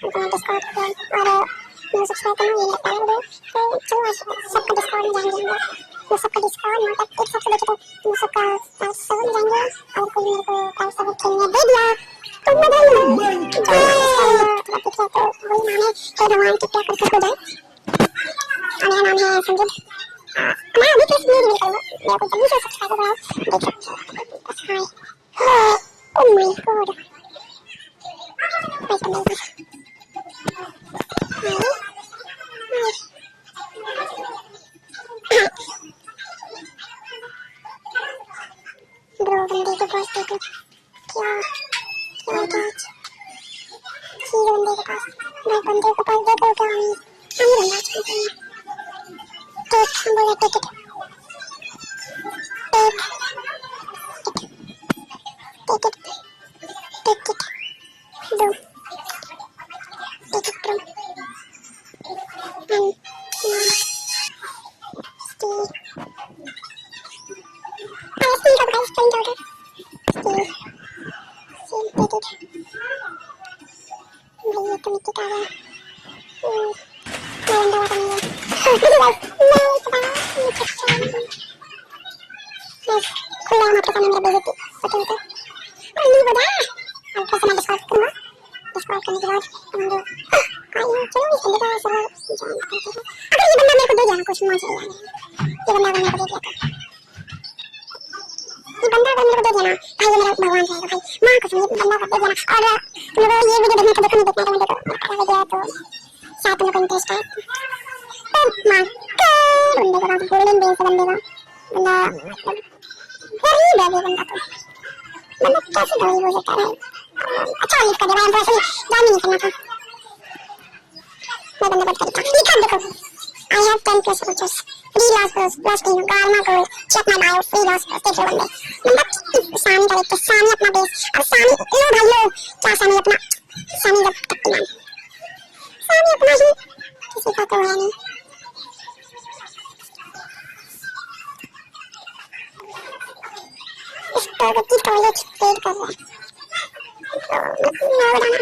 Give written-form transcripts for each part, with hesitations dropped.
उनको डिस्कॉर्ड किया और मुझे सब्सक्राइब करना ये लगता है वीडियो तो चलो सबका डिस्कॉर्ड में जाएंगे हम लोग। मैं सबका डिस्कॉर्ड मतलब एक सबसे देखे तो सबका प्राइस सर्वर में जाएंगे और कोई मेरे को प्राइस सर्वर खेलने दे दिया तो मैं जाएंगे तो वही नाम है तो भगवान की क्या करके हो जाए। मेरा नाम है संजीत। मैं अभी किस वीडियो में करूँगा मेरे को जल्दी से सब्सक्राइब करो देख सकते हैं। ओह माय गॉड वेट कर ब्रो बंदे के पास देखो क्या क्या कैच चीज बंदे के पास मैं बंदे के पास देखो क्या हम बंदा चाहते हैं टेक हम बोले टेक टेक टेक टेक दो टेक प्रो एंड स्टी का प्राइस प्रिंट आउट स्टी सेल टेक भैया तो मिट्टी का है मैं बंदा वाला नहीं खुला वहाँ पे करने मेरा बेइज्जती होती है और नहीं बता अब कैसे मैं डिस्कॉर्ड करूँगा डिस्कॉर्ड करने के बाद हम लोग आइए चलो इस बंदे का सर्वर ज्वाइन करते हैं। अगर ये बंदा मेरे को दे दिया कुछ मौज ले ये बंदा अगर मेरे को दे दिया ये बंदा अगर मेरे को दे दिया ना भाई ये मेरा भगवान रहेगा भाई माँ कसम ये बंदा अगर दे दिया ना और तुम लोग ये वीडियो देखना तो देखो नहीं देखना तो देखो अगर दे दिया तो शायद तुम लोग को इंटरेस्ट है तो माँ बंदे का गोल्डन बेस बंदे का बंदा मतलब गरीब है बंदा तो मतलब कैसे गरीब हो सकता है अच्छा लिख कर दे भाई हमको ऐसे जान नहीं करना था मैं बंदा बात करता लिखा देखो I have 10 plus vouchers free lost team garma gold check my bio free lost देख लो बंदे मतलब सानी का देखते सानी अपना बेस अब सानी लो भाई लो क्या सानी अपना सानी जब तक मान सानी अपना ही किसी का तो है नहीं इसको व्यक्ति टॉयलेट पेड कर रहा है तो मैं बताना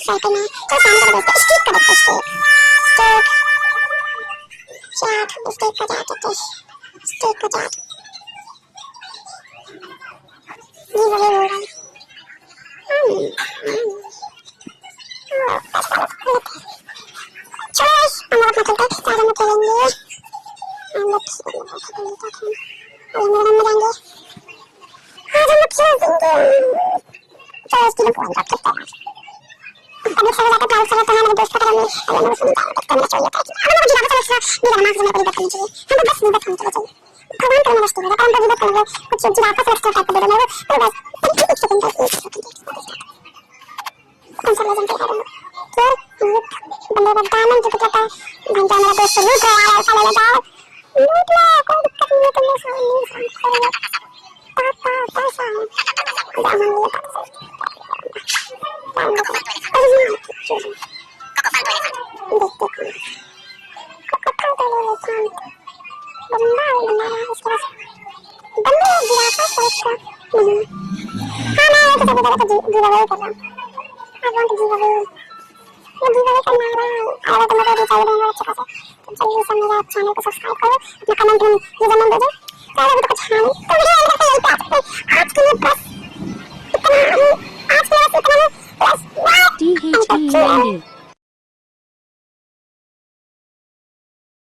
साइकिल में तो सामने का देखते स्टिक का देखते स्टिक का जाते स्टिक का जाते ये वाले हो रहा है चलो हम लोग अपना खेलते हैं चार हम लोग खेलेंगे हम लोग मेरे में जाएंगे आज हम लोग खेलेंगे तो इसकी लोग वन करते हैं अब लोग चले जाते हैं चले तो हमारे दोस्त का तरह में अगर मैं सुनता हूँ तो मेरा चाहिए था अब मुझे लगा था मेरा दिमाग से मेरे को करनी चाहिए हमको बस विदत होनी चाहिए भगवान का नमस्ते है हम तो विदत करेंगे कुछ जिराफा से टाइप का दे देंगे तो बस एक सेकंड कौन सा लेजेंड कर रहा हूँ तो बंदे का डायमंड जो कहता है घंटा मेरा दोस्त लूट रहा है ऐसा लगा लूट ले कोई दिक्कत नहीं है तुम लोग सामने पापा पैसा है दामन ये THE ended.